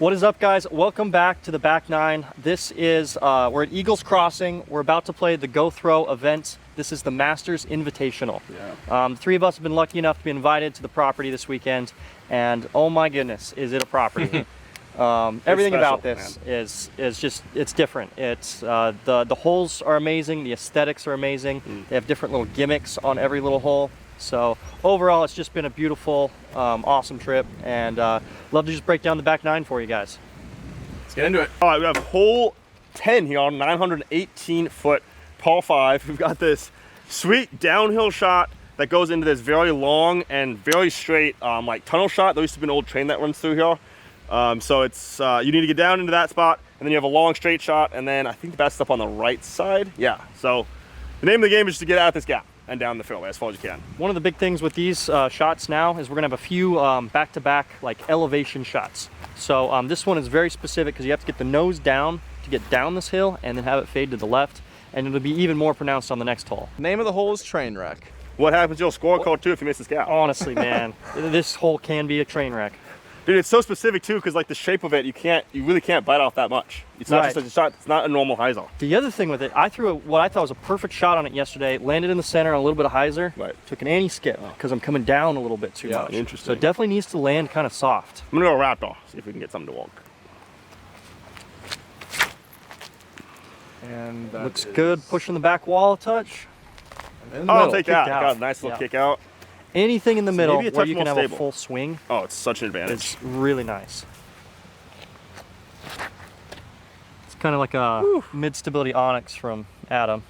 What is up, guys? Welcome back to the back nine. This is, we're at Eagles Crossing. We're about to play the Go Throw event. This is the Masters Invitational. Yeah. The three of us have been lucky enough to be invited to the property this weekend, and oh my goodness, is it a property. Everything special, about this is just, it's different. It's, the holes are amazing, the aesthetics are amazing. They have different little gimmicks on every little hole. So overall, it's just been a beautiful, awesome trip, and love to just break down the back nine for you guys. Let's get into it. All right, we have hole 10 here on 918-foot par 5. We've got this sweet downhill shot that goes into this very long and very straight like tunnel shot. There used to be an old train that runs through here. So it's you need to get down into that spot, and then you have a long straight shot, and then I think the best up on the right side. Yeah, so the name of the game is just to get out this gap and down the fairway as far as you can. One of the big things with these shots now is we're gonna have a few back-to-back like elevation shots. So this one is very specific because you have to get the nose down to get down this hill and then have it fade to the left, and it'll be even more pronounced on the next hole. Name of the hole is train wreck. What happens to your scorecard too if you miss this gap? Honestly, man, this hole can be a train wreck. Dude, it's so specific too, because like the shape of it, you really can't bite off that much. It's not just a shot. It's not a normal hyzer. The other thing with it, I threw what I thought was a perfect shot on it yesterday. Landed in the center on a little bit of hyzer. Right. Took an anti-skip because I'm coming down a little bit too much. Interesting. So it definitely needs to land kind of soft. I'm gonna go Raptor, see if we can get something to walk. And that Looks good. Pushing the back wall a touch. in the Oh, I'll middle. take that. out. Got a nice little Yeah. kick out. Anything in the middle maybe a where touch you can more have a stable. full swing, Oh, it's such an advantage. it's really nice. It's kind of like a mid-stability onyx from Adam.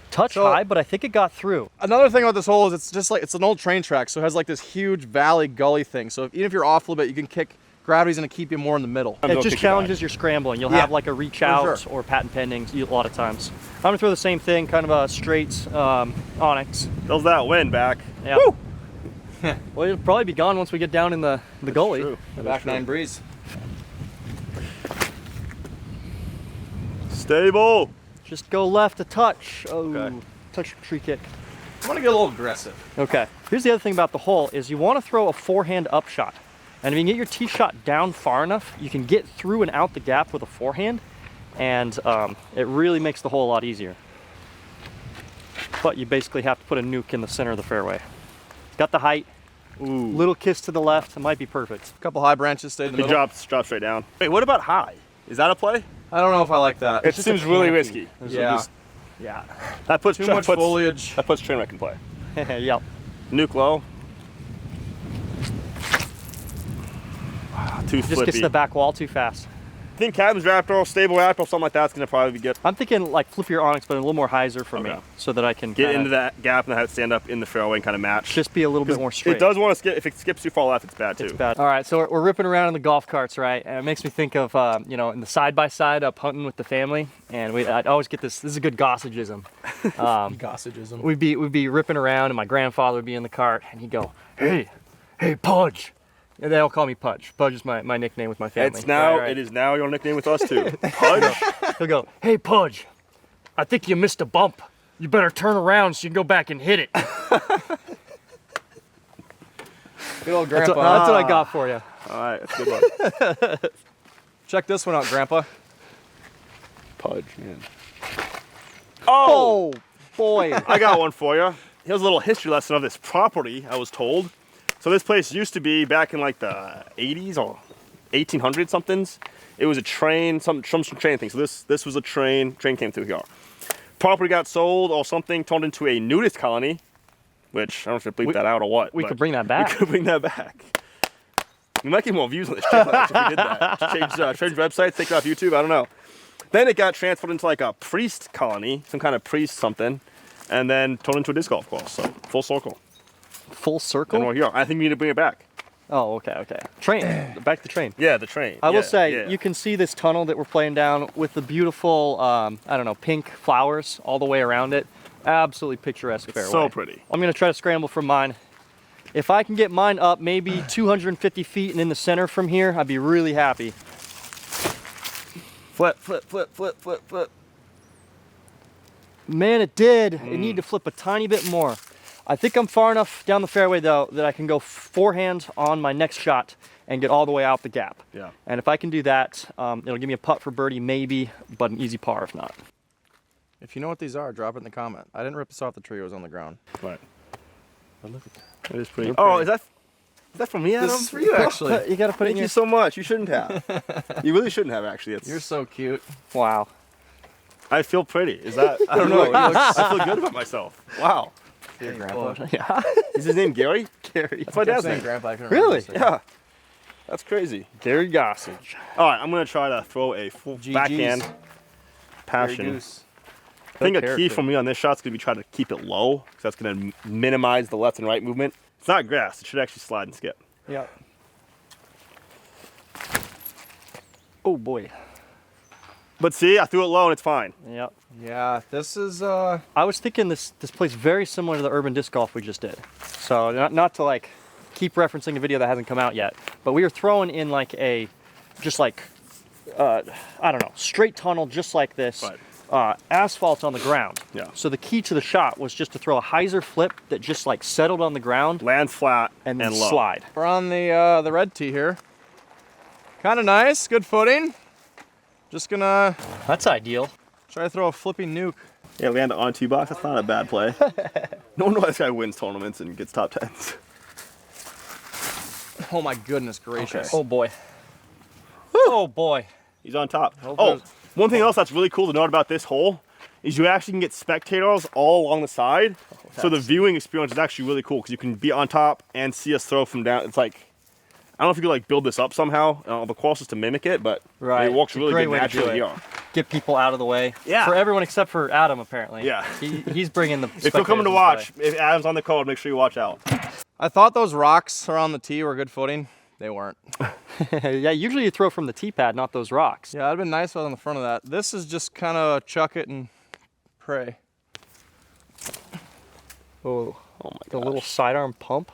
Touch So- high, but I think it got through. Another thing about this hole is it's just like, it's an old train track, so it has like this huge valley gully thing. So even if you're off a little bit, you can kick, gravity's gonna keep you more in the middle. It just challenges your scrambling. You'll Yeah, have like a reach out sure. or patent pending a lot of times. I'm gonna throw the same thing, kind of a straight onyx. Feels that wind back. Yeah. Well, it'll probably be gone once we get down in the gully. True. The back nine breeze. Stable. Just go left a touch. Oh, Okay. touch tree kick. I'm gonna get a little aggressive. Okay. Here's the other thing about the hole is you want to throw a forehand up shot. And if you can get your tee shot down far enough, you can get through and out the gap with a forehand, and it really makes the hole a lot easier. But you basically have to put a nuke in the center of the fairway. Got the height. Ooh. Little kiss to the left. It might be perfect. A couple high branches stayed in the It middle. drops straight down. Wait, what about high? Is that a play? I don't know if I like that. It just seems a really canopy. risky. Yeah. Yeah. That puts Too much foliage. That puts train wreck in play. Yep. Nuke low. Too Just gets flippy. to the back wall too fast. I think Cabin's Raptor, stable Raptor, something like that's gonna probably be good. I'm thinking like flip your onyx, but a little more hyzer for me, Okay. so that I can Get kinda into that gap and have it stand up in the fairway and kind of match. just be a little bit more straight. It does want to skip. If it skips too far left, it's bad too. It's bad. All right, so we're ripping around in the golf carts, right? And it makes me think of, you know, in the side-by-side up hunting with the family. And I'd always get this is a good gossageism. Gossageism. We'd be ripping around, and my grandfather would be in the cart, and he'd go, hey, Pudge. And they all call me Pudge. Pudge is my nickname with my family. It's now. Right. It is now your nickname with us too. Pudge. He'll go, hey, Pudge, I think you missed a bump. You better turn around so you can go back and hit it. Good old That's grandpa. what I got for you. All right, that's a good one. Check this one out, grandpa. Pudge, man. Oh, boy. I got one for you. Here's a little history lesson of this property, I was told. So this place used to be back in like the 80s or 1800 somethings. It was a train, some train thing. So this was a train came through here. Property got sold or something, turned into a nudist colony, which I don't know if I bleep that out or what. We but could bring that back. We could bring that back. We might get more views on this channel actually, if we did that. Change websites, take it off YouTube, I don't know. Then it got transferred into like a priest colony, some kind of priest something, and then turned into a disc golf course. So full circle. Full circle? And we're here. I think we need to bring it back. Oh, okay. Train. Back to the train. Yeah, the train. I will Yeah, say, yeah. you can see this tunnel that we're playing down with the beautiful, I don't know, pink flowers all the way around it. Absolutely picturesque fairway. So pretty. I'm going to try to scramble for mine. If I can get mine up maybe 250 feet and in the center from here, I'd be really happy. Flip, flip, flip, flip, flip, flip. Man, it did. It needed to flip a tiny bit more. I think I'm far enough down the fairway though that I can go forehand on my next shot and get all the way out the gap. Yeah. And if I can do that, it'll give me a putt for birdie maybe, but an easy par if not. If you know what these are, drop it in the comment. I didn't rip this off the tree, it was on the ground. Right. But look at that. It is pretty. They're Oh, pretty. is that for me, Adam? This is for you, actually. You gotta put it in Thank your... you so much. You shouldn't have. You really shouldn't have, actually. It's, You're so cute. Wow. I feel pretty. Is that? I don't know. I feel good about myself. Wow. Your grandpa. Yeah. Is his name Gary? Gary. That's my dad's saying name. grandpa. I couldn't Really? remember his name. Yeah. That's crazy. Gary Gossage. All right, I'm gonna try to throw a full GGs. backhand Very passion. goose. I think a key character. for me on this shot is gonna be trying to keep it low, because that's gonna minimize the left and right movement. It's not grass. It should actually slide and skip. Yep. Oh boy. But see, I threw it low and it's fine. Yep. Yeah, this is I was thinking this plays very similar to the urban disc golf we just did. So not to like keep referencing a video that hasn't come out yet, but we were throwing in like a, just like, I don't know, straight tunnel just like this, asphalt on the ground. Yeah. So the key to the shot was just to throw a hyzer flip that just like settled on the ground Lands flat and then low. slide. we're on the red tee here. Kind of nice, good footing. Just gonna That's ideal. try to throw a flipping nuke. Yeah, land it on tee box. That's not a bad play. No wonder why this guy wins tournaments and gets top tens. Oh my goodness gracious. Oh boy. Oh boy. He's on top. Hope Oh, there's- one thing else that's really cool to note about this hole is you actually can get spectators all along the side. So the viewing experience is actually really cool because you can be on top and see us throw from down. It's like, I don't know if you could like build this up somehow. The course is to mimic it, but Right. it works It's a really great good way to do naturally it. here. Get people out of the way. Yeah. For everyone except for Adam, apparently. Yeah. He's bringing the. If you're coming to watch, if Adam's on the code, make sure you watch out. I thought those rocks around the tee were good footing. They weren't. Yeah, usually you throw from the tee pad, not those rocks. Yeah, it'd been nice if I was on the front of that. This is just kind of chuck it and pray. Oh, Oh my the god. little sidearm pump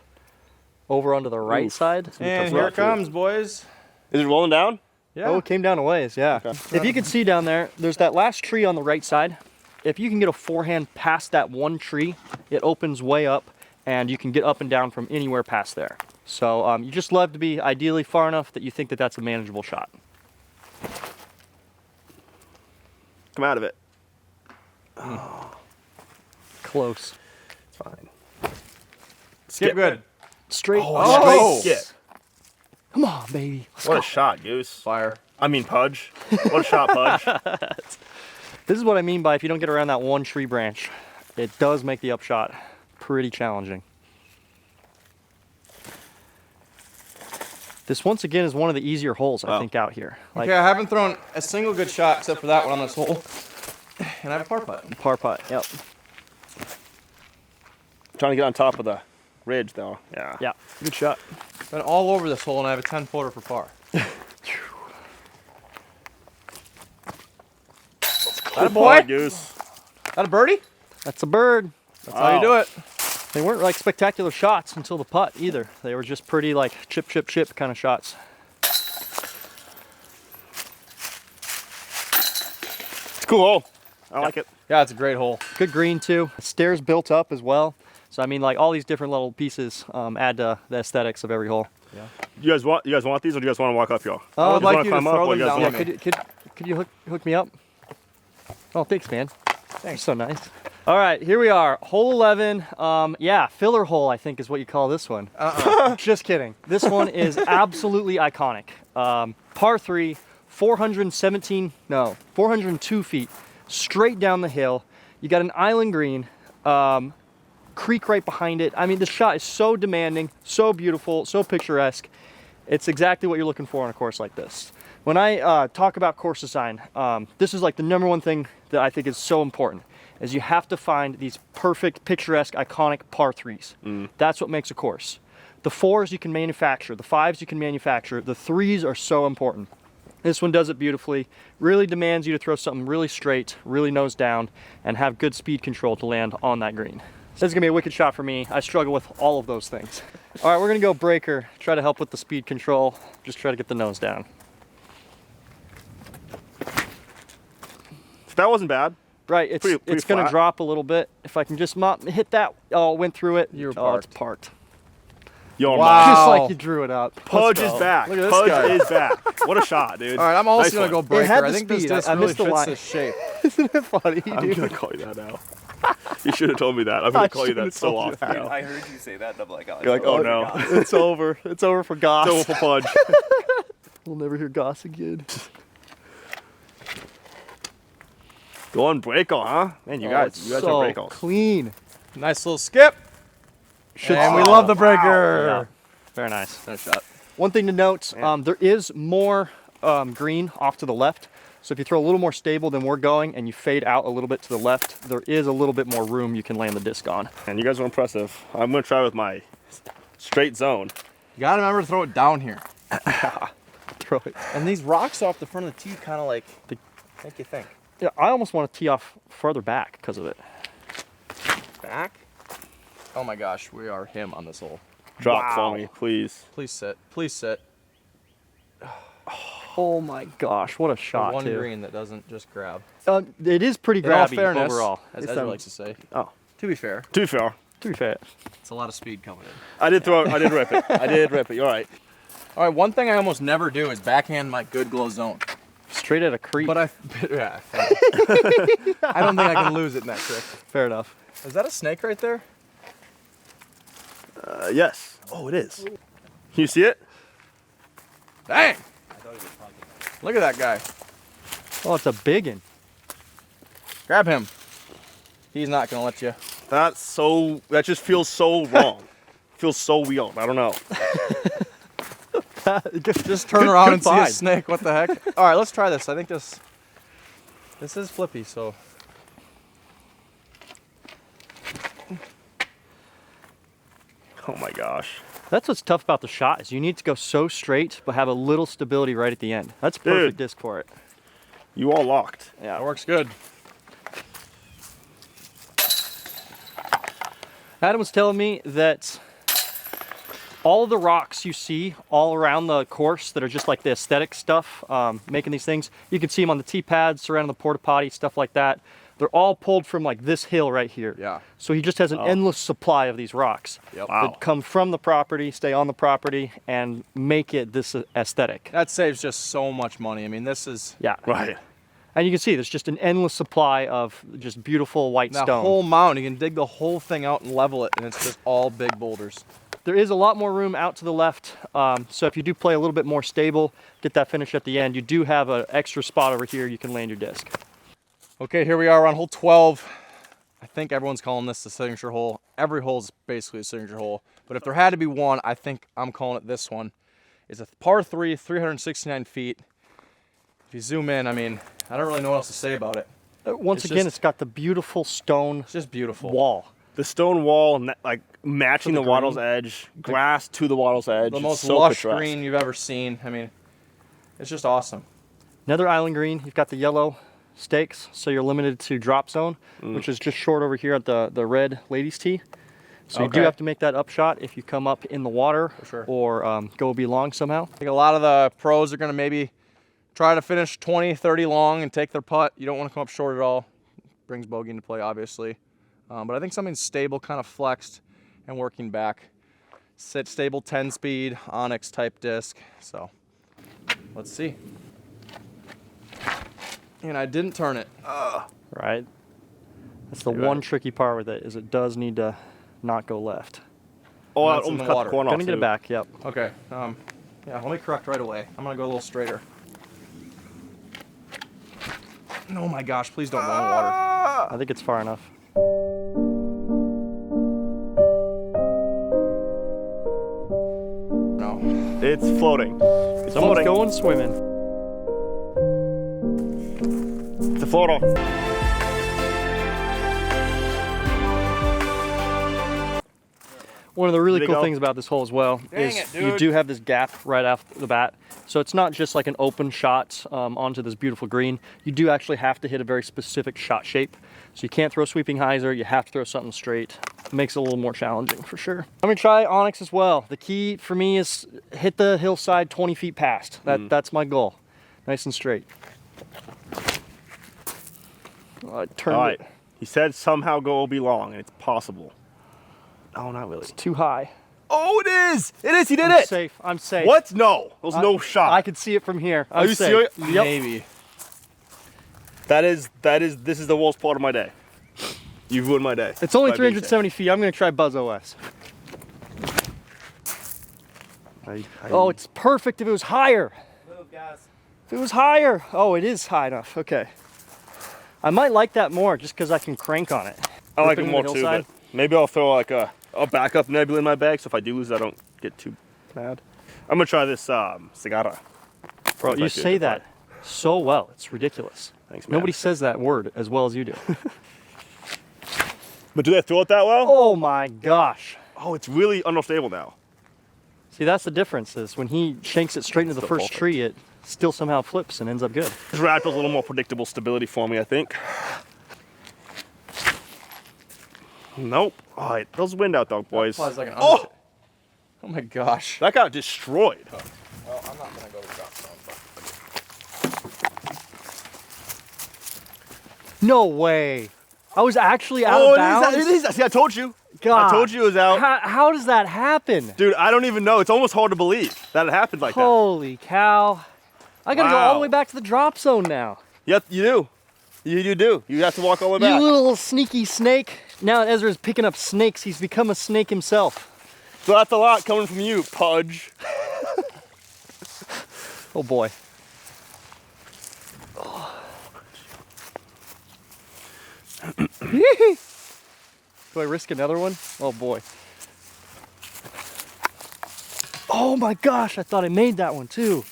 over onto the right Oof. side. And tough here rock, it comes, boys. Is it rolling down? Yeah. Oh, it came down a ways, yeah. If you can see down there, there's that last tree on the right side. If you can get a forehand past that one tree, it opens way up and you can get up and down from anywhere past there. So you just love to be ideally far enough that you think that that's a manageable shot. Come out of it. Close. It's fine. Skip good. Straight. Oh. Straight skip. Come on, baby. What a shot, Goose. Fire. I mean, Pudge. What a shot, Pudge. This is what I mean by if you don't get around that one tree branch, it does make the upshot pretty challenging. This once again is one of the easier holes I think out here. Like Okay, I haven't thrown a single good shot except for that one on this hole. And I have a par putt. par putt. Yep. Trying to get on top of the ridge, though. Yeah. Yeah. Good shot. Been all over this hole and I have a 10-footer for par. That a boy. Goose. That a birdie? That's a bird. That's how you do it. They weren't like spectacular shots until the putt either. They were just pretty like chip, chip, chip kind of shots. It's a cool hole. I like it. Yeah, it's a great hole. Good green too. Stairs built up as well. So I mean, like all these different little pieces add to the aesthetics of every hole. You guys want these, or do you guys want to walk up here? I would just like wanna you to climb up, throw or them you guys down want- to me. Could you hook me up? Oh, thanks, man. Thanks. So nice. All right, here we are, hole 11. Yeah, filler hole, I think is what you call this one. Just kidding. This one is absolutely iconic. Par 3, 402 feet, straight down the hill. You got an island green, creek right behind it. I mean, the shot is so demanding, so beautiful, so picturesque. It's exactly what you're looking for on a course like this. When I talk about course design, this is like the #1 thing that I think is so important, is you have to find these perfect, picturesque, iconic par 3s. That's what makes a course. The 4s you can manufacture, the 5s you can manufacture, the 3s are so important. This one does it beautifully, really demands you to throw something really straight, really nose down, and have good speed control to land on that green. This is gonna be a wicked shot for me. I struggle with all of those things. All right, we're gonna go breaker, try to help with the speed control, just try to get the nose down. That wasn't bad. Right, it's Pretty it's gonna flat. drop a little bit. If I can just hit that, oh, it went through it. You were Oh, it's parked. parked. Yo, Wow. Just like you drew it out. Pudge Let's is go. back. Look at this Pudge guy. is back. What a shot, dude. All right, I'm also Nice gonna go one. breaker. had I the think this speed. disc I really missed the fits line. this shape. Isn't it funny, I'm dude? gonna call you that now. You should have told me that. I'm gonna call you that so often now. I heard you say that, and I'm like, oh, You're like, oh no. It's over. It's over for Goss. It's over for Pudge. We'll never hear Goss again. Go on breaker, huh? Man, you guys are so breakers. clean. Nice little skip. And we love the breaker. Yeah. Very nice. Nice shot. One thing to note, there is more green off to the left. So if you throw a little more stable than we're going and you fade out a little bit to the left, there is a little bit more room you can land the disc on. And you guys are impressive. I'm gonna try with my straight zone. You gotta remember to throw it down here. Throw it. And these rocks off the front of the tee kind of like make you think. Yeah, I almost want to tee off further back because of it. Back? Oh my gosh, we are him on this hole. Drop Wow. for me, please. Please sit. Please sit. Oh my gosh, what a The shot one too. green that doesn't just grab. It is pretty In all grabby fairness, overall. as It's, Ezra likes to say. Oh, To be fair, To be fair, to be fair. it's a lot of speed coming in. I did rip it. I did rip it. You're right. All right, one thing I almost never do is backhand my good glow zone. Straight at a creek. But yeah, I don't think I can lose it in that trick. Fair enough. Is that a snake right there? Yes. Oh, it is. Can you see it? Dang! Look at that guy. Oh, it's a big one. Grab him. He's not gonna let you. That just feels so wrong. Feels so weird. I don't know. Just turn Good- around good and see a find. snake. What the heck? All right, let's try this. I think this is flippy, so. Oh my gosh. That's what's tough about the shot is you need to go so straight but have a little stability right at the end. That's a perfect Dude. disc for it. You all locked. Yeah. That works good. Adam was telling me that all of the rocks you see all around the course that are just like the aesthetic stuff, making these things, you can see them on the tee pads, surrounding the porta potty, stuff like that. They're all pulled from like this hill right here. Yeah. So he just has an endless supply of these rocks Yep. Wow. that come from the property, stay on the property, and make it this aesthetic. That saves just so much money. I mean, this is Yeah. Right. And you can see there's just an endless supply of just beautiful white that stone. whole mound. You can dig the whole thing out and level it, and it's just all big boulders. There is a lot more room out to the left, so if you do play a little bit more stable, get that finish at the end, you do have an extra spot over here you can land your disc. Okay, here we are on hole 12. I think everyone's calling this the signature hole. Every hole is basically a signature hole, but if there had to be one, I think I'm calling it this one. It's a par 3, 369 feet. If you zoom in, I mean, I don't really know what else to say about it. Once It's again, just- it's got the beautiful stone It's just beautiful. wall. The stone wall, like matching To the the wattle's green. edge, grass to the wattle's edge. The It's most so lush picturesque. green you've ever seen. I mean, it's just awesome. Another island green, you've got the yellow stakes, so you're limited to drop zone, which is just short over here at the red ladies tee. So you do Okay. have to make that upshot if you come up in the water sure. or go be long somehow. I think a lot of the pros are going to maybe try to finish 20, 30 long and take their putt. You don't want to come up short at all. Brings bogey into play, obviously. But I think something stable, kind of flexed and working back. Sit stable 10 speed, Onyx type disc. So let's see. And I didn't turn it. Right? That's the You're one right. tricky part with it is it does need to not go left. Oh, I That's in almost the cut water. the corner off. Gonna get it too. back, yep. Okay. Yeah, let me correct right away. I'm going to go a little straighter. Oh my gosh, please don't go in the water. I think it's far enough. No. It's floating. It's Someone's floating. going swimming. It's a floater. One of the really Did it cool go? things about this hole as well Dang is it, you dude. do have this gap right off the bat. So it's not just like an open shot onto this beautiful green. You do actually have to hit a very specific shot shape. So you can't throw sweeping hyzer, you have to throw something straight. It makes it a little more challenging for sure. I'm gonna try Onyx as well. The key for me is hit the hillside 20 feet past. That's my goal. Nice and straight. I turned All right. it. He said somehow go OB long, and it's possible. Oh, not really. It's too high. Oh, it is! It is! He did I'm it! safe. I'm safe. What? No. There's no shot. I can see it from here. Are you safe. serious? Yep. Maybe. This is the worst part of my day. You've ruined my day. It's only by being 370 feet. I'm going to try Buzz OS. safe. Oh, it's perfect if it was higher. Move, guys. If it was higher. Oh, it is high enough. Okay. I might like that more just because I can crank on it. I like it Ripping more the too, hillside. but maybe I'll throw like a backup nebula in my bag, so if I do lose, I don't get too mad. I'm gonna try this cigarra. Bro, you say that so well. It's ridiculous. Thanks, man. Nobody says that word as well as you do. But do they throw it that well? Oh my gosh. Oh, it's really unstable now. See, that's the difference is when he shanks it straight into the Still first perfect. tree, it still somehow flips and ends up good. This raptor's a little more predictable stability for me, I think. Nope. All right, those wind out, dog boys. Flies like an Oh! Oh my gosh. That got destroyed. Well, I'm not gonna go to drop zone, but No way. I was actually out Oh, of bounds. it is. See, I told you. God. I told you it was out. How does that happen? Dude, I don't even know. It's almost hard to believe that it happened like that. Holy cow. I gotta go all the Wow. way back to the drop zone now. Yep, you do. You do. You have to walk all the way You back. little sneaky snake. Now Ezra's picking up snakes. He's become a snake himself. So that's a lot coming from you, Pudge. Oh boy. Do I risk another one? Oh boy. Oh my gosh, I thought I made that one too.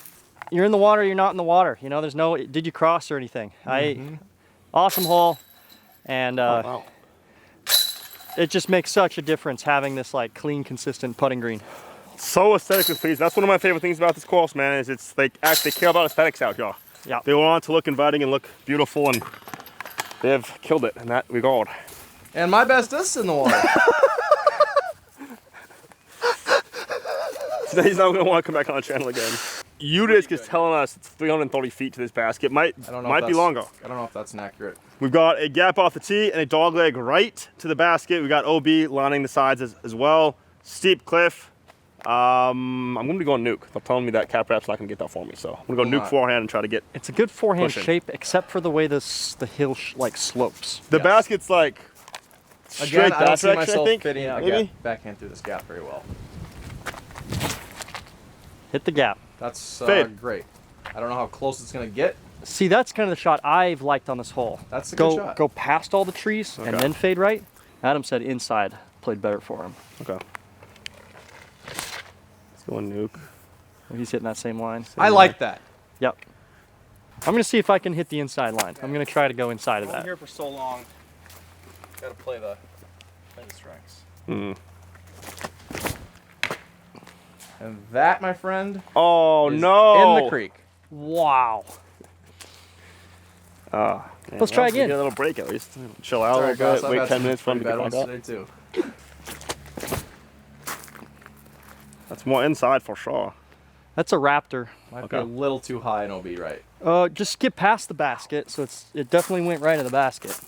You're in the water, you're not in the water. You know, there's no, did you cross or anything? Awesome hole. And Wow. it just makes such a difference having this like clean, consistent putting green. So aesthetically pleased. That's one of my favorite things about this course, man, is it's like actually care about aesthetics out here. Yeah. They want it to look inviting and look beautiful, and they have killed it in that regard. And my bestest in the water. So he's not going to want to come back on the channel again. Udisc is telling us it's 330 feet to this basket. Might I don't know. be longer. I don't know if that's inaccurate. We've got a gap off the tee and a dog leg right to the basket. We got OB lining the sides as well. Steep cliff. I'm going to be going nuke. They're telling me that cap wrap's not going to get that for me, so I'm going to go nuke forehand and try to get. It's a good forehand Pushing. shape, except for the way the hill like slopes. The Yes. basket's like straight Again, I don't that see direction, myself I think. fitting a maybe? gap, backhand through this gap very well. Hit the gap. That's Fade. great. I don't know how close it's gonna get. See, that's kind of the shot I've liked on this hole. That's a go, good shot. Go past all the trees and Okay. then fade right. Adam said inside played better for him. Okay. Let's go nuke. He's hitting that same line. I like that. Yep. I'm gonna see if I can hit the inside line. I'm gonna try to go inside of I've been that. here for so long. Gotta play the strengths. Hmm. And that, my friend, Oh is no! in the creek. Wow. Man, Let's try well, again. Get a little break at least. Chill out Sorry, a guys, little I've bit. Wait had 10 some minutes for him pretty to bad get ones back up. today too. That's more inside for sure. That's a raptor. Might be a little too high in OB, right? Just skip past the basket, so it definitely went right in the basket.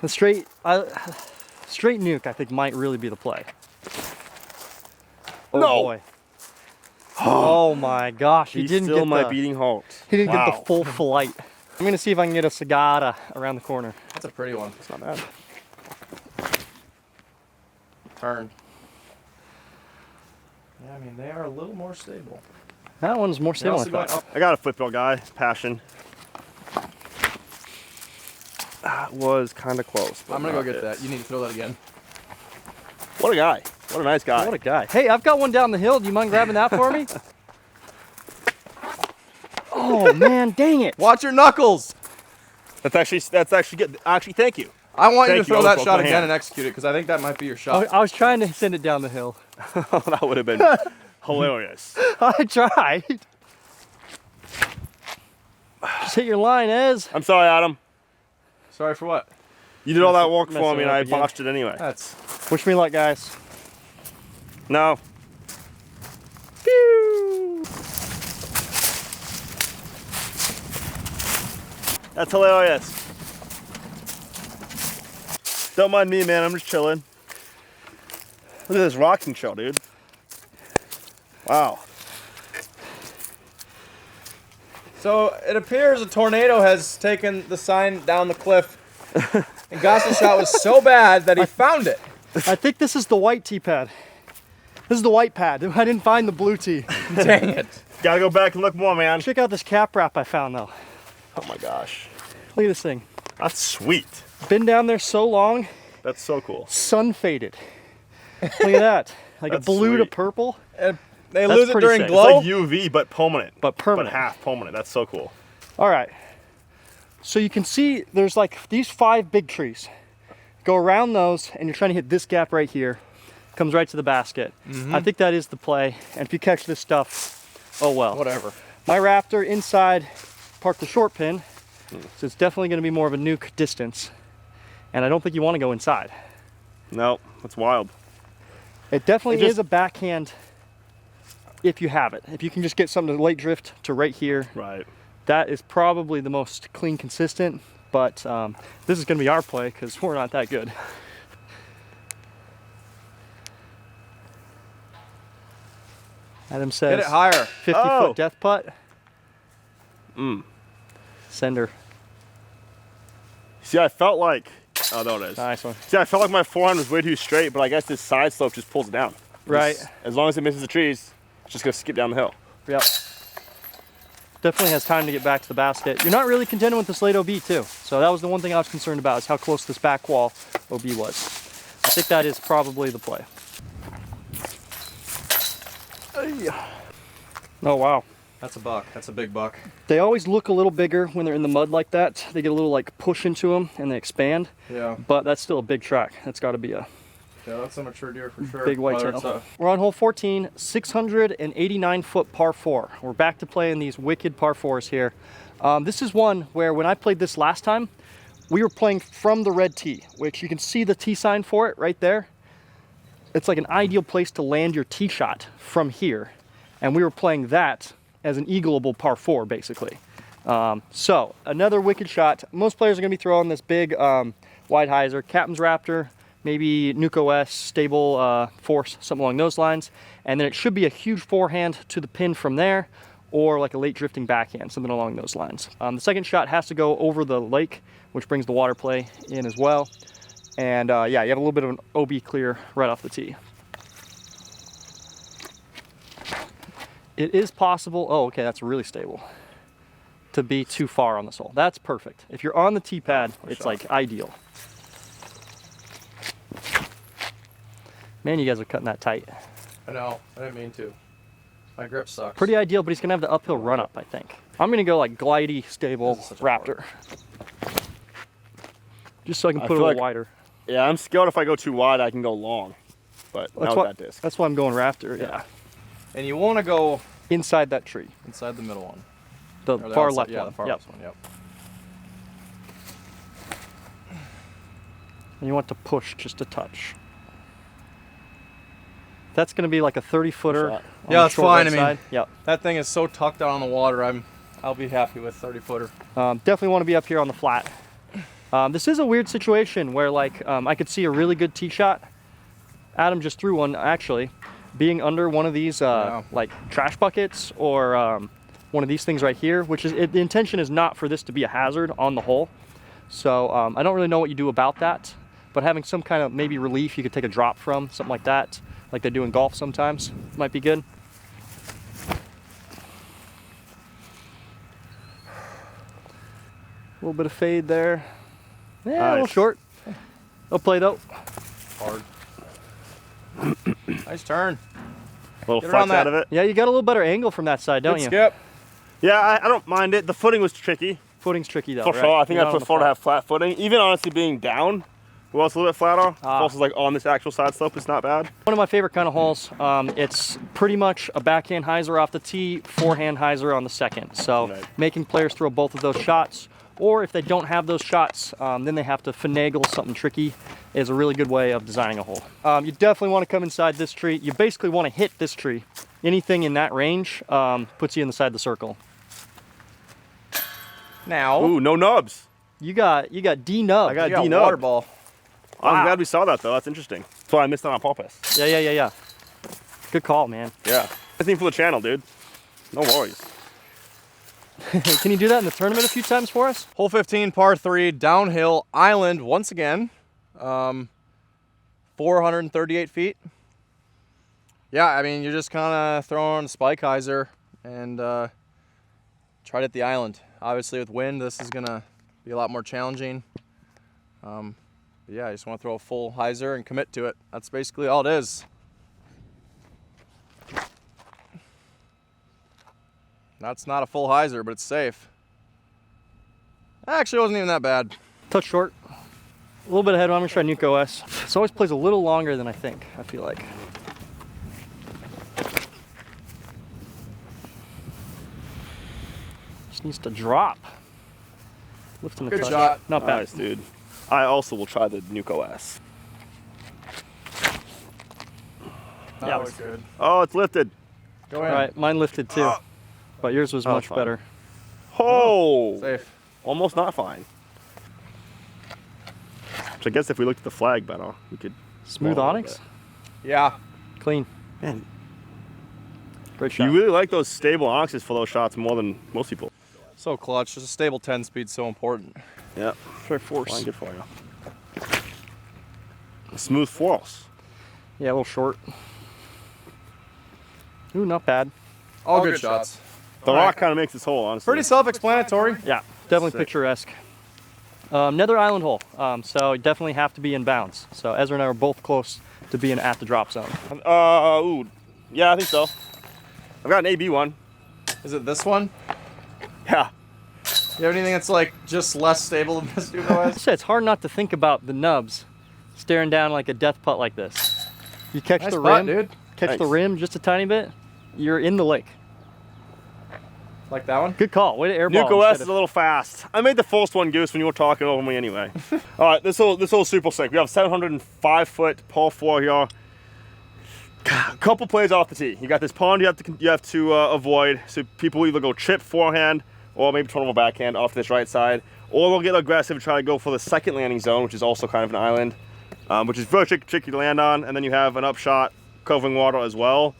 The straight nuke, I think, might really be the play. Oh No. boy. Oh my gosh, he He's didn't still get my the, beating heart. he didn't get Wow. the full flight. I'm gonna see if I can get a cigarra around the corner. That's a pretty one. It's not bad. Turn. Yeah, I mean, they are a little more stable. That one's more They're stable. I also going thought. up. I got a football guy. Passion. That was kind of close. but I'm gonna go not get it. that. You need to throw that again. What a guy. What a nice guy. What a guy. Hey, I've got one down the hill. Do you mind grabbing that for me? Oh man, dang it. Watch your knuckles. That's actually good. Actually, thank you. I want you Thank to throw you, that both shot my again hands. and execute it because I think that might be your shot. I was trying to send it down the hill. That would have been hilarious. I tried. Just hit your line, Ez. I'm sorry, Adam. Sorry for what? You did all that work for Messing me, and up I again. botched it anyway. That's Wish me luck, guys. No. Pew! That's hilarious. Don't mind me, man. I'm just chilling. Look at this rocking trail, dude. Wow. So it appears a tornado has taken the sign down the cliff, and Goss's shot was so bad that he found it. I think this is the white tee pad. This is the white pad. I didn't find the blue tee. Dang it. Gotta go back and look more, man. Check out this cap wrap I found though. Oh my gosh. Look at this thing. That's sweet. Been down there so long, That's so cool. sun faded. Look at that. Like a That's blue to sweet. purple. And they That's lose it pretty during sick. glow? It's like UV, but permanent. But permanent. But half permanent. That's so cool. All right. So you can see there's like these 5 big trees. Go around those and you're trying to hit this gap right here. Comes right to the basket. I think that is the play. And if you catch this stuff, oh well. Whatever. My Raptor inside parked the short pin. So it's definitely going to be more of a nuke distance. And I don't think you want to go inside. No, that's wild. It definitely It just- is a backhand if you have it. If you can just get something to late drift to right here, Right. that is probably the most clean, consistent. But this is going to be our play because we're not that good. Adam says Get it higher. 50 Oh. foot death putt. Sender. See, I felt like, oh, there it is. Nice one. See, I felt like my forehand was way too straight, but I guess this side slope just pulls it down. Right. As long as it misses the trees, it's just gonna skip down the hill. Yep. Definitely has time to get back to the basket. You're not really contending with this late OB too. So that was the one thing I was concerned about, is how close this back wall OB was. I think that is probably the play. Oh wow. That's a buck. That's a big buck. They always look a little bigger when they're in the mud like that. They get a little like push into them and they expand. Yeah. But that's still a big track. That's got to be a Yeah, that's a mature deer for sure. big white Whether tail. it's We're on hole 14, 689 foot par 4. We're back to playing these wicked par 4s here. This is one where when I played this last time, we were playing from the red tee, which you can see the tee sign for it right there. It's like an ideal place to land your tee shot from here. And we were playing that as an eagleable par 4 basically. So another wicked shot. Most players are gonna be throwing this big wide hyzer, Captain's Raptor, maybe Nuke OS, stable force, something along those lines. And then it should be a huge forehand to the pin from there, or like a late drifting backhand, something along those lines. The second shot has to go over the lake, which brings the water play in as well. And yeah, you have a little bit of an OB clear right off the tee. It is possible, oh okay, that's really stable, to be too far on this hole. That's perfect. If you're on the tee pad, it's like ideal. Man, you guys are cutting that tight. I know. I didn't mean to. My grip sucks. Pretty ideal, but he's gonna have the uphill run up, I think. I'm gonna go like glidey, stable This is such a Raptor. Just so I can I put it a feel little like- wider. Yeah, I'm scared if I go too wide, I can go long. But not with that disc. That's why I'm going Raptor, yeah. And you want to go Inside that tree, inside the middle one. the Or the far outside- left yeah, one. the far Yep. left one. Yep. And you want to push just a touch. That's gonna be like a 30-footer. Shot. Yeah, that's fine, I mean- Side. Yep. That thing is so tucked out on the water. I'll be happy with 30-footer. Definitely want to be up here on the flat. This is a weird situation where like I could see a really good tee shot. Adam just threw one actually, being under one of these like trash buckets or one of these things right here, which is the intention is not for this to be a hazard on the hole. So I don't really know what you do about that, but having some kind of maybe relief you could take a drop from, something like that, like they do in golf sometimes, might be good. A little bit of fade there. Yeah, a little Nice. short. No play though. Hard. Nice turn. A little Get flex around that. out of it. Yeah, you got a little better angle from that side, don't Good you? skip. Yeah, I don't mind it. The footing was tricky. Footing's tricky though, For right? sure. I think You're I not on the prefer to flat. have flat footing. Even honestly being down, well, it's a little bit flatter. Versus like on this actual side slope, it's not bad. One of my favorite kind of holes. It's pretty much a backhand hyzer off the tee, forehand hyzer on the second. So Right. making players throw both of those shots, or if they don't have those shots, then they have to finagle something tricky, is a really good way of designing a hole. You definitely want to come inside this tree. You basically want to hit this tree. Anything in that range puts you inside the circle. Now. Ooh, no nubs. You got D nub. I got You got D a nub. water ball. I'm Wow. glad we saw that though. That's interesting. That's why I missed out on purpose. Yeah. Good call, man. Yeah. Anything for the channel, dude. No worries. Can you do that in the tournament a few times for us? Hole 15, par 3, downhill, island once again. 438 feet. Yeah, I mean, you're just kind of throwing a spike hyzer and try to hit the island. Obviously, with wind, this is going to be a lot more challenging. But yeah, I just want to throw a full hyzer and commit to it. That's basically all it is. That's not a full hyzer, but it's safe. Actually, it wasn't even that bad. Touch short. A little bit ahead. I'm gonna try Nuke OS. This always plays a little longer than I think. I feel like. Just needs to drop. Lifting the Good touch. shot. Not bad. Nice, dude. I also will try the Nuke OS. Yeah, was good. Oh, it's lifted. Go All in. right, mine lifted too, but yours was Oh, much fine. better. Oh, Safe. almost not fine. Which I guess if we looked at the flag better, we could. Smooth Well, a onyx. little Yeah. Clean. Man, Great shot. you really like those stable onyxes for those shots more than most people. So clutch. Just a stable 10 speed so important. Yeah. Try force. Fine, good for you. A smooth force. Yeah, a little short. Ooh, not bad. All good shots. The All rock right. kind of makes this hole, honestly. Pretty self-explanatory. Yeah, definitely Sick. picturesque. Another island hole, so you definitely have to be in bounds. So Ezra and I were both close to being at the drop zone. Ooh. Yeah, I think so. I've got an AB one. Is it this one? Yeah. You have anything that's like just less stable than this dude I was? said it's hard not to think about the nubs staring down like a death putt like this. You catch Nice the putt, rim, dude. catch the Thanks. rim just a tiny bit, you're in the lake. Like that one? Good call. Way to airball. Nuke OS instead is of- a little fast. I made the first one, Goose, when you were talking over me anyway. All right, this whole super sick. We have 705 foot par 4 here. Couple plays off the tee. You got this pond you have to avoid. So people either go chip forehand or maybe turn over backhand off this right side, or they'll get aggressive and try to go for the second landing zone, which is also kind of an island, which is very tricky to land on. And then you have an upshot covering water as well.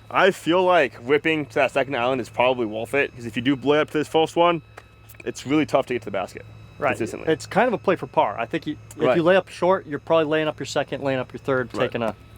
I feel like whipping to that second island is probably worth it, because if you do lay up to this first one, it's really tough to get to the basket consistently. It's kind of a play for par. I think if Right. you lay up short, you're probably laying up your second, laying up your third, Right.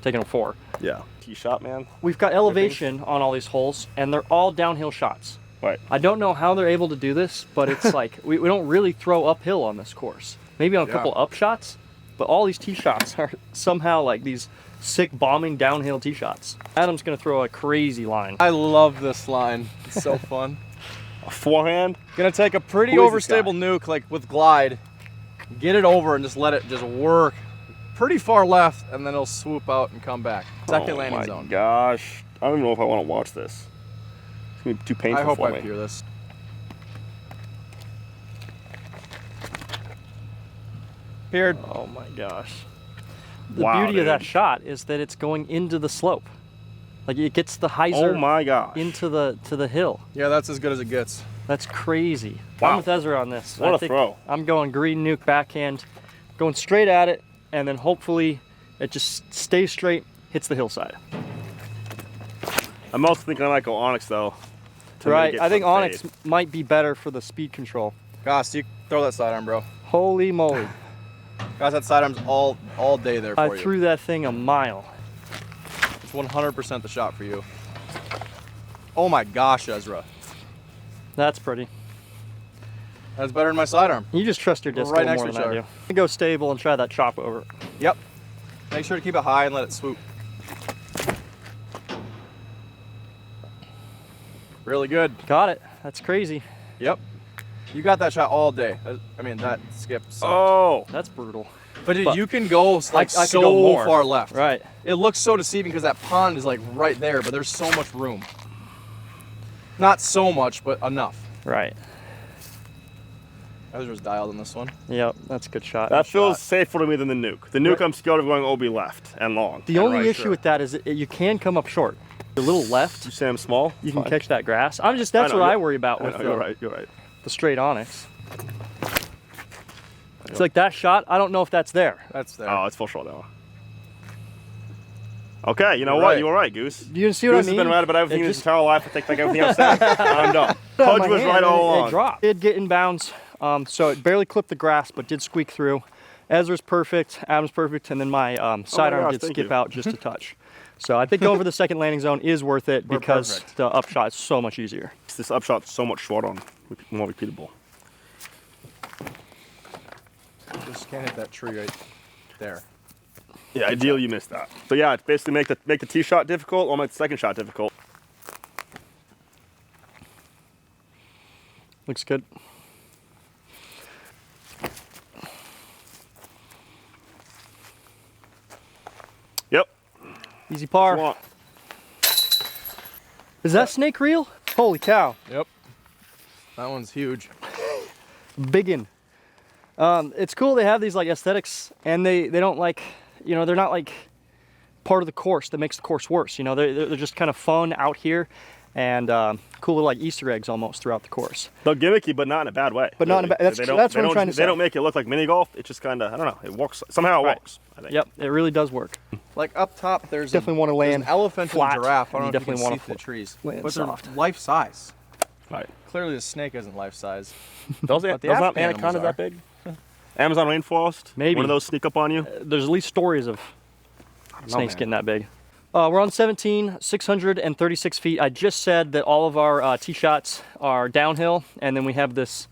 taking a 4. Yeah. Tee shot, man. We've got elevation on all these holes, and they're all downhill shots. Right. I don't know how they're able to do this, but it's like we don't really throw uphill on this course. Maybe on a Yeah. couple up shots, but all these tee shots are somehow like these sick bombing downhill tee shots. Adam's gonna throw a crazy line. I love this line. It's so fun. A forehand. Gonna take a pretty Who is this overstable nuke, like with glide, get it over and just let it just work pretty far left, and then it'll swoop out and come back. Second landing my zone. Gosh. I don't even know if I want to watch this. It's going to be too painful I hope for I me. peer this. Peered. Oh my gosh. The Wow, beauty of that dude. shot is that it's going into the slope. Like it gets the hyzer Oh my gosh. into the hill. Yeah, that's as good as it gets. That's crazy. Wow. I'm with Ezra on this. What I a think throw. I'm going green nuke backhand, going straight at it, and then hopefully it just stays straight, hits the hillside. I'm also thinking I might go Onyx, though. to Right. mitigate I think some Onyx fade. might be better for the speed control. Gosh, you throw that sidearm, bro. Holy moly. Guys, that sidearm's all day there for I you. threw that thing a mile. It's 100% the shot for you. Oh my gosh, Ezra. That's pretty. That's better than my sidearm. You just trust your disc Right a little next more to than I each do. I go stable and try that chop over. Yep. Make sure to keep it high and let it swoop. Really good. Got it. That's crazy. Yep. You got that shot all day. I mean, that skip sucked. Oh. That's brutal. But dude, but you can go like I could so go more. far left. Right. It looks so deceiving because that pond is like right there, but there's so much room. Not so much, but enough. Right. Ezra's dialed on this one. Yep. That's a good shot. That feels shot. safer to me than the nuke. The nuke, I'm scared of going OB left and long. The And only right, issue sure. with that is that you can come up short. A little left, You say I'm small? you can Fine. catch that grass. That's know, what I you're- worry about I with know, the, you're right. You're right. the straight onyx. It's like that shot, I don't know if that's there. That's there. Oh, it's full short though. Okay, you know You're what? right. You were right, Goose. You see what Goose I mean? has been right about everything It his just- entire life. I think like everything I've said. I'm done. My Pudge was hand, right all and along. It dropped. Did get in bounds, so it barely clipped the grass, but did squeak through. Ezra's perfect, Adam's perfect, and then my sidearm gosh, did thank skip you. out just a touch. So I think going for the second landing zone is worth it We're because perfect. the upshot is so much easier. This upshot's so much shorter and more repeatable. Just can't hit that tree right there. Yeah, ideally you missed that. So yeah, it's basically make the tee shot difficult or make the second shot difficult. Looks good. Yep. Easy What par. you want. Is that snake real? Holy cow. Yep. That one's huge. Biggin. It's cool they have these like aesthetics and they don't like, you know, they're not like part of the course that makes the course worse. You know, they're just kind of fun out here and cool little like Easter eggs almost throughout the course. They're gimmicky, but not in a bad way. But not in a bad- that's They don't- what they I'm don't- trying to say. They don't make it look like mini golf. It's just kind of, I don't know, it works. Somehow it Right. works, I think. Yep, it really does work. Like up top, there's Definitely wanna there's land an elephant flat, and giraffe. I and don't you know if you definitely can wanna see through the trees, land but they're soft. life size. Right. Clearly, the snake isn't life size. Those But the not African anacondas animals that big? Amazon rainforest? Maybe. One of those sneak up on you? There's at least stories of snakes man. getting that big. We're on 17, 636 feet. I just said that all of our tee shots are downhill, and then we have this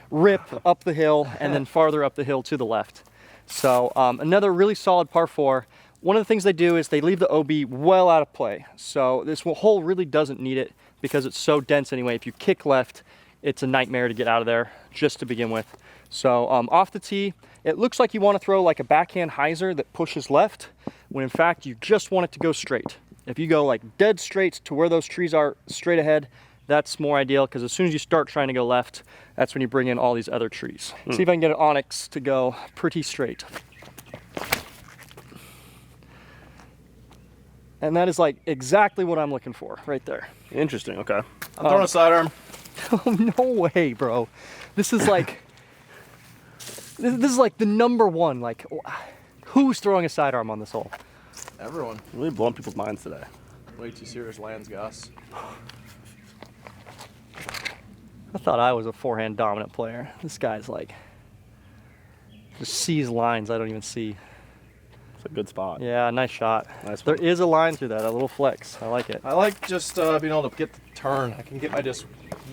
rip up the hill and then farther up the hill to the left. So another really solid par 4. One of the things they do is they leave the OB well out of play. So this hole really doesn't need it because it's so dense anyway. If you kick left, it's a nightmare to get out of there just to begin with. So off the tee, it looks like you want to throw like a backhand hyzer that pushes left, when in fact you just want it to go straight. If you go like dead straight to where those trees are straight ahead, that's more ideal because as soon as you start trying to go left, that's when you bring in all these other trees. See if I can get an onyx to go pretty straight. And that is like exactly what I'm looking for right there. Interesting, okay. I'm throwing a sidearm. Oh, no way, bro. This is like, this is like the number one, like, who's throwing a sidearm on this hole? Everyone. Really blowing people's minds today. Way too serious lands, Gus. I thought I was a forehand dominant player. This guy's like, just sees lines I don't even see. It's a good spot. Yeah, nice shot. Nice There one. is a line through that, a little flex. I like it. I like just being able to get the turn. I can get my disc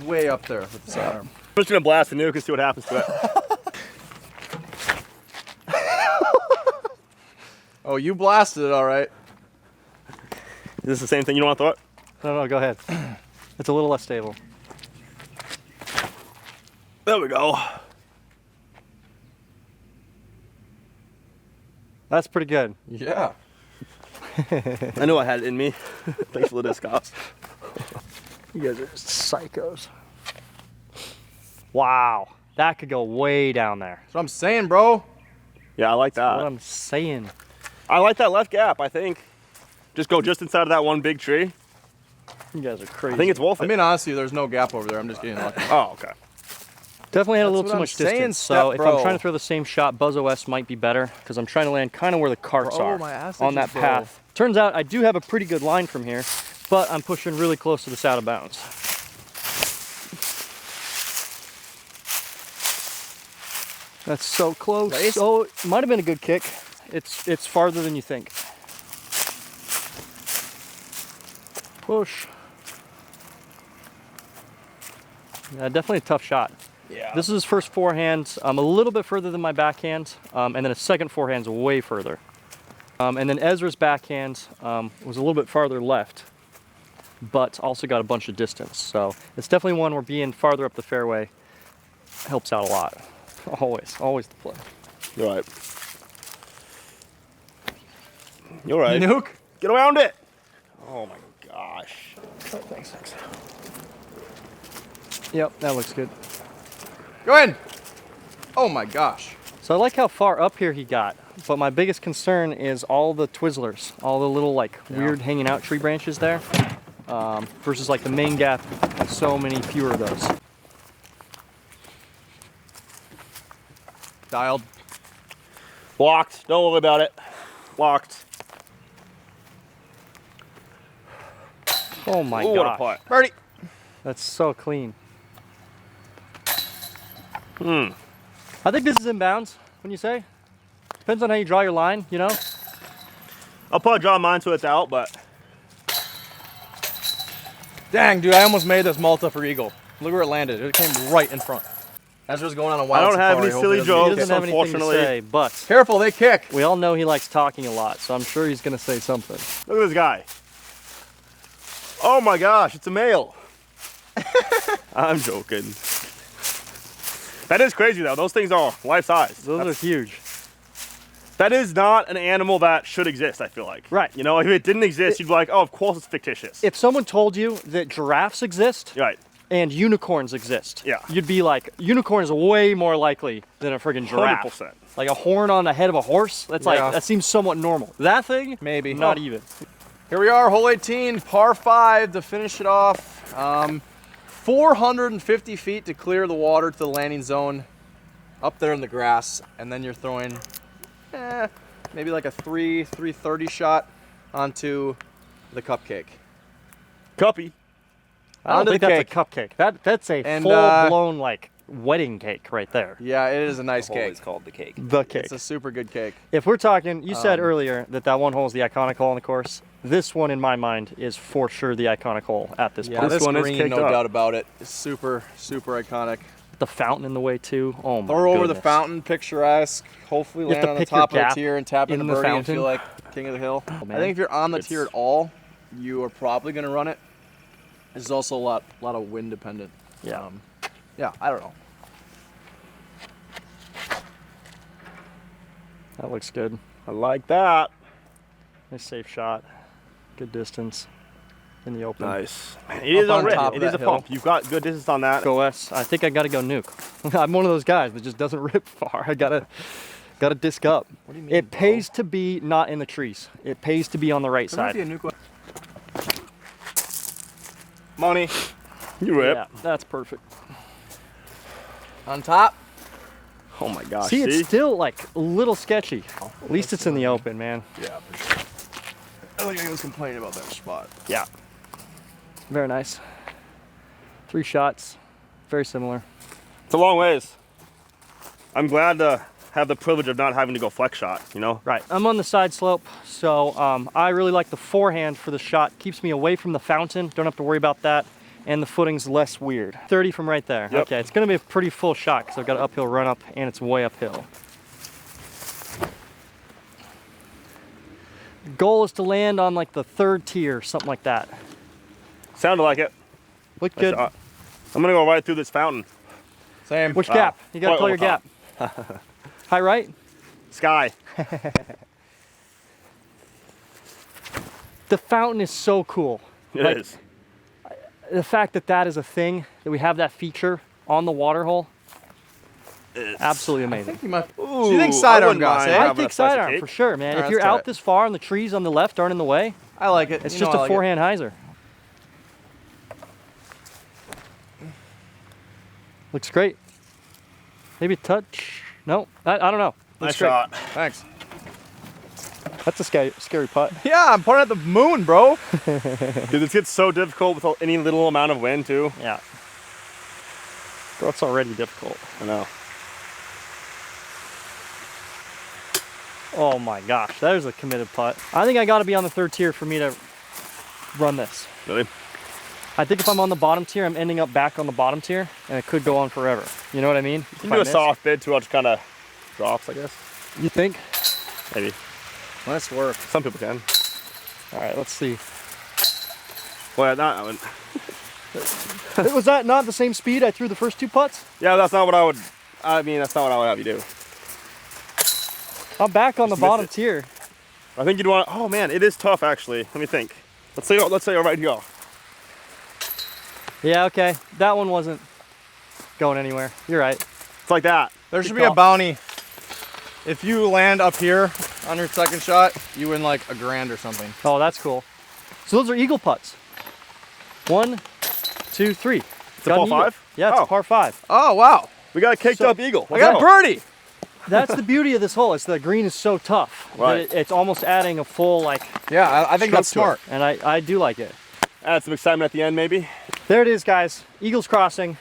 way up there with the sidearm. I'm just gonna blast the nuke and see what happens to it. Oh, you blasted it, all right. Is this the same thing you don't want to throw it? No, go ahead. It's a little less stable. There we go. That's pretty good. Yeah. I knew I had it in me. Thanks for the discounts. You guys are just psychos. Wow, that could go way down there. That's what I'm saying, bro. Yeah, I like What that. I'm saying. I like that left gap, I think. Just go just inside of that one big tree. You guys are crazy. I think it's worth I it. mean, honestly, there's no gap over there. I'm just getting lucky. Oh, okay. Definitely had a That's little what too I'm much saying, distance. step So if I'm bro. trying to throw the same shot, Buzz OS might be better because I'm trying to land kind of where the carts Bro, are my ass on that itches, bro. path. Turns out I do have a pretty good line from here, but I'm pushing really close to this out of bounds. That's so close. Nice. Oh, it might have been a good kick. It's farther than you think. Push. Yeah, definitely a tough shot. Yeah. This is his first forehand, a little bit further than my backhand, and then his second forehand's way further. And then Ezra's backhand was a little bit farther left, but also got a bunch of distance. So it's definitely one where being farther up the fairway helps out a lot. Always the play. You're right. You're right. Nuke. Get around it. Oh my gosh. Oh, thanks. Yep, that looks good. Go in. Oh my gosh. So I like how far up here he got, but my biggest concern is all the Twizzlers, all the little like weird hanging out tree branches there, versus like the main gap, so many fewer of those. Dialed. Blocked. Don't worry about it. Blocked. Oh my Ooh, what a gosh. putt. Birdie. That's so clean. Hmm. I think this is inbounds, wouldn't you say? Depends on how you draw your line, you know? I'll probably draw mine so it's out, but Dang, dude, I almost made this multi for eagle. Look where it landed. It came right in front. Ezra's going on a wild I don't have safari. any Hopefully silly he He jokes. doesn't have anything to Unfortunately. say, but Careful, they kick. we all know he likes talking a lot, so I'm sure he's gonna say something. look at this guy. Oh my gosh, it's a male. I'm joking. That is crazy though. Those things are life size. Those are huge. That is not an animal that should exist, I feel like. Right. You know, if it didn't exist, you'd be like, oh, of course it's fictitious. If someone told you that giraffes exist Right. and unicorns exist, Yeah. you'd be like, unicorn is way more likely than a friggin' giraffe. 100%. Like a horn on the head of a horse, that's Yeah. like, that seems somewhat normal. That thing, Maybe. not Oh. even. Here we are, hole 18, par 5 to finish it off. 450 feet to clear the water to the landing zone up there in the grass. And then you're throwing maybe like a 330 shot onto the cupcake. Cuppy. I don't Onto think the that's a cupcake. That's a And, full-blown like wedding cake right there. Yeah, it is a nice cake. Always called the cake. The cake. It's a super good cake. If we're talking, you said earlier that that one hole is the iconic hole on the course. This one, in my mind, is for sure the iconic hole at this Yeah, point. this one is green, caked no up. doubt about it. It's super, super iconic. The fountain in the way too. Oh my Throw over the goodness. fountain, picturesque. Hopefully You have land to on the pick your top of the gap tier and tap in into the birdie and fountain. feel like king of the hill. I man. think if you're on the It's- tier at all, you are probably going to run it. This is also a lot of wind dependent. Yeah. Yeah, I don't know. That looks good. I like that. Nice safe shot. Good distance in the open. Nice. Man, it is on already. top of It is that a pump. hill. You've got good distance on that. Go Wes. I think I gotta go nuke. I'm one of those guys that just doesn't rip far. I gotta disc up. What do you mean, It bro? pays to be not in the trees. It pays to be on the right There might be a side. nuke. Money. You rip. Yeah, that's perfect. On top. Oh my gosh. See, it's still like a little sketchy. At least it's in the open, man. Yeah, for sure. I think I was complaining about that spot. Yeah. Very nice. 3 shots. Very similar. It's a long ways. I'm glad to have the privilege of not having to go flex shot, you know? Right. I'm on the side slope, so I really like the forehand for the shot. Keeps me away from the fountain. Don't have to worry about that. And the footing's less weird. 30 from right there. Yep. Okay, it's gonna be a pretty full shot because I've got an uphill run up and it's way uphill. The goal is to land on like the 3rd tier, something like that. Sounded like it. Look Nice good. shot. I'm gonna go right through this fountain. Same. Which Wow. gap? You gotta Right call your over gap. High right? Sky. The fountain is so cool. It is. The fact that that is a thing, that we have that feature on the water hole, absolutely I amazing. think you might. Ooh, Do you think I sidearm wouldn't Goss, mind eh? I having think a slice of sidearm cake. for sure, man. Yeah, If you're let's try out it. this far and the trees on the left aren't in the way, I like it. it's You just know I a like it. forehand hyzer. Looks great. Maybe a touch. No, I don't know. Nice Looks great. shot. Thanks. That's a scary putt. Yeah, I'm pointing at the moon, bro. Dude, this gets so difficult with any little amount of wind too. Yeah. Bro, it's already difficult. I know. Oh my gosh, that is a committed putt. I think I got to be on the 3rd tier for me to run this. Really? I think if I'm on the bottom tier, I'm ending up back on the bottom tier, and it could go on forever. You know what I mean? You can do a soft bid too, which kind of drops, I guess. You think? Maybe. Nice work. Some people can. All right, let's see. Well, not. Was that not the same speed I threw the first 2 putts? Yeah, that's not what I would. I mean, that's not what I would have you do. I'm back on the Just miss bottom it. tier. I think you'd want. Oh man, it is tough actually. Let me think. Let's say you're right here. Yeah, okay. That one wasn't going anywhere. You're right. It's like that. There Good should be a call. bounty. If you land up here on your 2nd shot, you win like $1,000 or something. Oh, that's cool. So those are eagle putts. 1, 2, 3. It's a par 5? Yeah, it's Oh. a par 5. Oh, wow. We got a caked So- up eagle. I got a birdie. That's the beauty of this hole. Is the green is so tough. Right. It's almost adding a full like. Yeah, I think that's smart. And I do like it. Add some excitement at the end, maybe. There it is, guys. Eagles Crossing.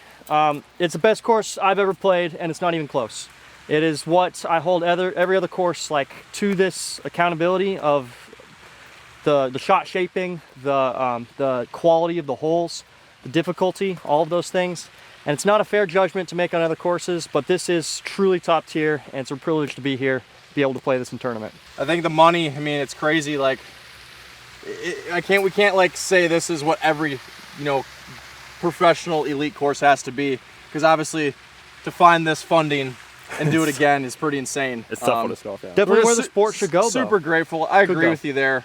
It's the best course I've ever played, and it's not even close. It is what I hold every other course like to this accountability of the shot shaping, the quality of the holes, the difficulty, all of those things. And it's not a fair judgment to make on other courses, but this is truly top tier, and it's a privilege to be here, be able to play this in tournament. I think the money, I mean, it's crazy. Like, we can't like say this is what every, professional elite course has to be, because obviously to find this funding and do it again is pretty insane. It's tough for disc golf, yeah. Definitely where the sport should go, though. Super grateful. I agree with you there.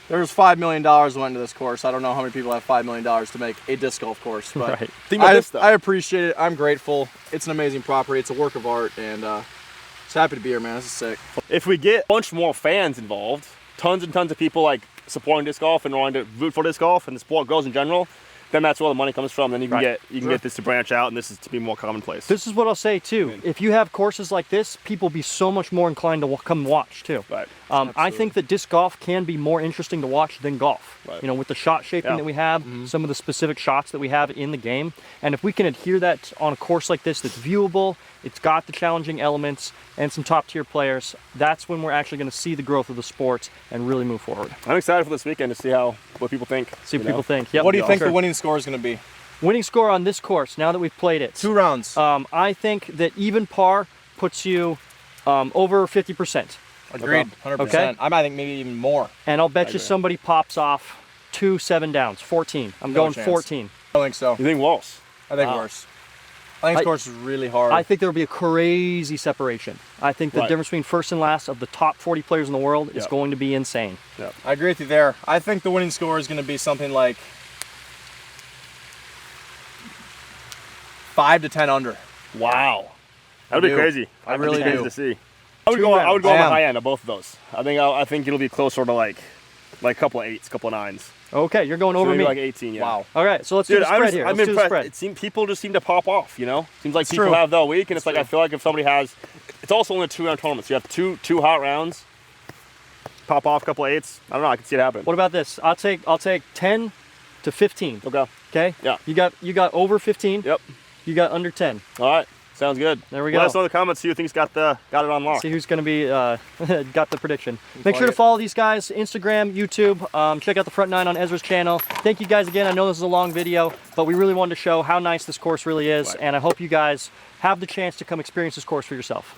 There's $5 million went into this course. I don't know how many people have $5 million to make a disc golf course, but Right. Think about this, though. I appreciate it. I'm grateful. It's an amazing property. It's a work of art, and just happy to be here, man. This is sick. If we get a bunch more fans involved, tons and tons of people like supporting disc golf and wanting to root for disc golf and the sport goes in general, then that's where the money comes from. Then you can get this to branch out, and this is to be more commonplace. This is what I'll say too. If you have courses like this, people will be so much more inclined to come watch too. Right. I think that disc golf can be more interesting to watch than golf. Right. With the shot shaping that we have, some of the specific shots that we have in the game, and if we can adhere that on a course like this that's viewable, it's got the challenging elements and some top tier players, that's when we're actually going to see the growth of the sport and really move forward. I'm excited for this weekend to see what people think. See what people think. Yep. What do you think Sure. the winning score is going to be? Winning score on this course, now that we've played it. 2 rounds. I think that even par puts you over 50%. Agreed. 100%. Okay. I think maybe even more. And I'll bet you somebody pops off 2 7-downs, 14. I'm No going chance. 14. I don't think so. You think worse? I think worse. I think this course is really hard. I think there will be a crazy separation. I think the difference between first and last of the top 40 players in the world is going to be insane. Yeah. I agree with you there. I think the winning score is going to be something like 5 to 10 under. Wow. That would be crazy. I really do. To see. I would go on the high end of both of those. I think it'll be closer to like a couple of 8s, couple of 9s. Okay, you're going over maybe me. like 18, yeah. Wow. All right, so let's do the spread here. I'm Let's do the impressed. spread. People just seem to pop off, Seems like people true. have the week, and it's like I feel like if somebody has, it's also only a 2-round tournament. So you have two hot rounds, pop off a couple of 8s. I don't know. I can see it happen. What about this? I'll take 10 to 15. Okay. Okay? Yeah. You got over 15. Yep. You got under 10. All right. Sounds good. There we go. Let us know in the comments who you think's got it on lock. See who's going to be got the prediction. Make sure to follow these guys, Instagram, YouTube. Check out the front 9 on Ezra's channel. Thank you guys again. I know this is a long video, but we really wanted to show how nice this course really is, and I hope you guys have the chance to come experience this course for yourself.